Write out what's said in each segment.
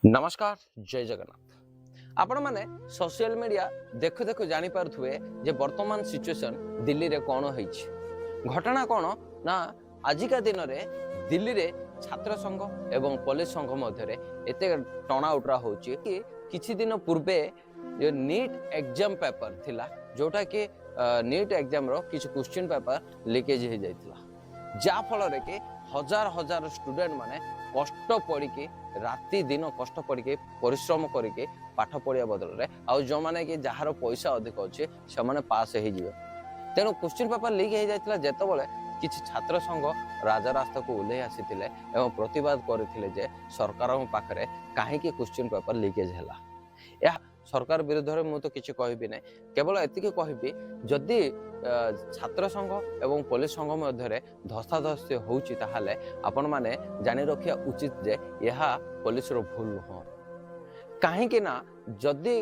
नमस्कार जय जगन्नाथ आपण माने सोशल मीडिया देखु देखु जानी पारुथुए जे वर्तमान सिचुएशन दिल्ली रे कोन होईछि घटना कोन ना आजिका दिन रे दिल्ली रे छात्र संघ एवं पुलिस संघ मध्य रे एते टना उटरा होछि कि किछि दिन पूर्वे जे नीट एग्जाम पेपर थिला जोटा कि नीट एग्जाम रो किछि क्वेश्चन पेपर लीकेज हे जाइतला जा फल रे के हजार हजार स्टूडेंट माने कष्ट पड़ी के राति दिन कष्ट पड़ी के परिश्रम करके पाठ पढ़िया बदल रे आउ जो माने कि जहार पैसा अधिक अच्छे से माने पास हो जिवे तेणु क्वेश्चन पेपर लीक हो जाता जेतेबेले किछि छात्र संघ राजा रास्ता को ओल्लै आसीथिले एवं प्रतिवाद करथिले जे सरकार पाखरे काहे कि क्वेश्चन पेपर लीकेज हैला या सरकार विरुद्ध में मुझे किसी कहबी ना केवल एतिकी कहबी जदि छात्र संघ एवं पुलिस संघ मध्य धस्ताधस्ती होउछि ताहाले आपण माने जानि रखिया उचित जे यह पुलिस रो भूल नुह काहेकि ना जदि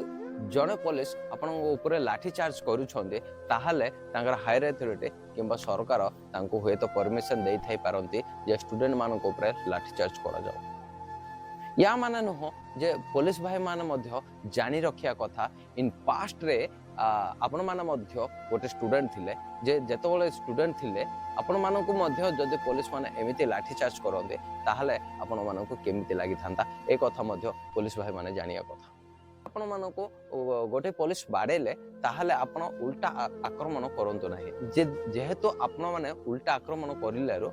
जड़े पुलिस आपण ऊपर लाठी चार्ज करूछंदे ताहाले तांकर हायर अथॉरिटी किंबा सरकार तांको होय तो परमिशन देई थाई पारंती जे स्टूडेंट मानको ऊपर लाठी चार्ज करा जाओ या माने नुह जे पुलिस भाई माने मध्य जानी रखिया कथा इन पास्ट रे आपण माने मध्य गोटे स्टूडेंट थिले जे जेतेबेले स्टूडेंट थिले आपण मानको मध्य जदि पुलिस माने एमिति लाठी चार्ज करंदे ताहाले आपण मानको केमिति लागि थांता ए कथा मध्य पुलिस भाई माने जानिया कथा आपण मानको गोटे पुलिस बाडेले ताहाले आपण उल्टा आक्रमण करंतो नाही जे जेहेतु आपण माने उल्टा आक्रमण करिलारो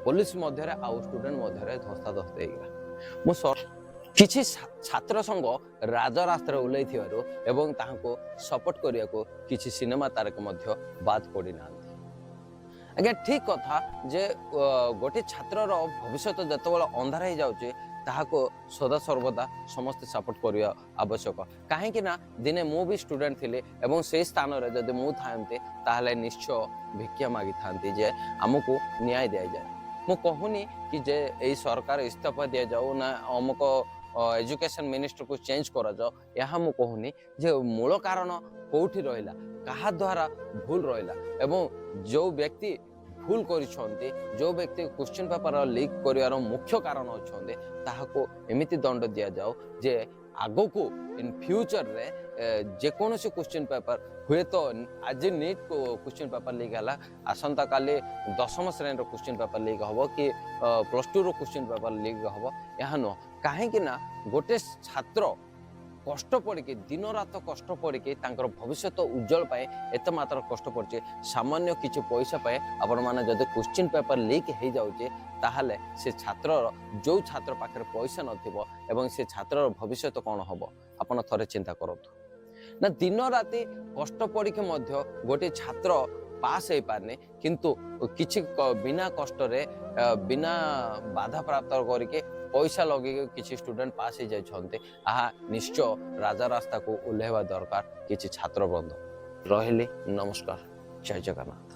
पुलिस मध्य रे आ स्टूडेंट मध्य रे धस्ताधस्ती हेगला किछि छात्र संघ राजा रास्ता ओल्लै थिवारो एवं ताहाको सपोर्ट करिया को किछि सिनेमा तारक मध्य बात पड़ी ना आगे ठीक कथा जे गोटे छात्र रो भविष्य जतबेले अंधार हो जाउचे ताहाको सदा सर्वदा समस्त सपोर्ट करिया आवश्यक काहे कि ना दिने मु भी स्टूडेंट थिले एवं से स्थान रे जदि मु थांते ताहले निश्चय भिक्षा मागी थांती जे हमको न्याय दिया जाए मु कहूनी कि जे ए सरकार इस्तीफा दिया जाओ ना अमुक एजुकेशन मिनिस्टर को चेंज करा जाओ यहाँ मु कहूनी जे मूल कारण कोठी रहिला कहा द्वारा भूल रहिला एवं जो व्यक्ति भूल करिसंते जो व्यक्ति क्वेश्चन पेपर लीक करिवार मुख्य कारण अछंते ताहाको एमिति दंड दिया जाओ जे आगो को इन फ्यूचर रे जे कोनोसी क्वेश्चन पेपर हुए तो आज नीट को क्वेश्चन पेपर लीक है आसंता काली 10वीं श्रेणी क्वेश्चन पेपर लीक हम कि +2 रो क्वेश्चन पेपर लीक हम यहाँ नुह कहीं ना गोटे छात्र कष्ट पड़े दिन रात कष्ट पड़े भविष्य उज्जवल पाए एत मात्र कष्ट पड़े सामान्य किसी पैसा पाए आपण मैंने जब क्वेश्चन पेपर लीक हो जाऊे ताहले से छात्र जो छात्र पाखे पैसा नथिबो एवं से छात्र भविष्य कौन हम आपण थरे चिंता करतु ना दिन राति कष्ट पड़ी गोटे छात्र पास हो पारने किंतु किछि बिना कष्ट रे बिना बाधा प्राप्त करके पैसा लगे किछि स्टूडेंट पास हो जाते निश्चय राजा रास्ता को ओह्लैवा दरकार किछि छात्र बंधु रहिले नमस्कार जय जगन्नाथ।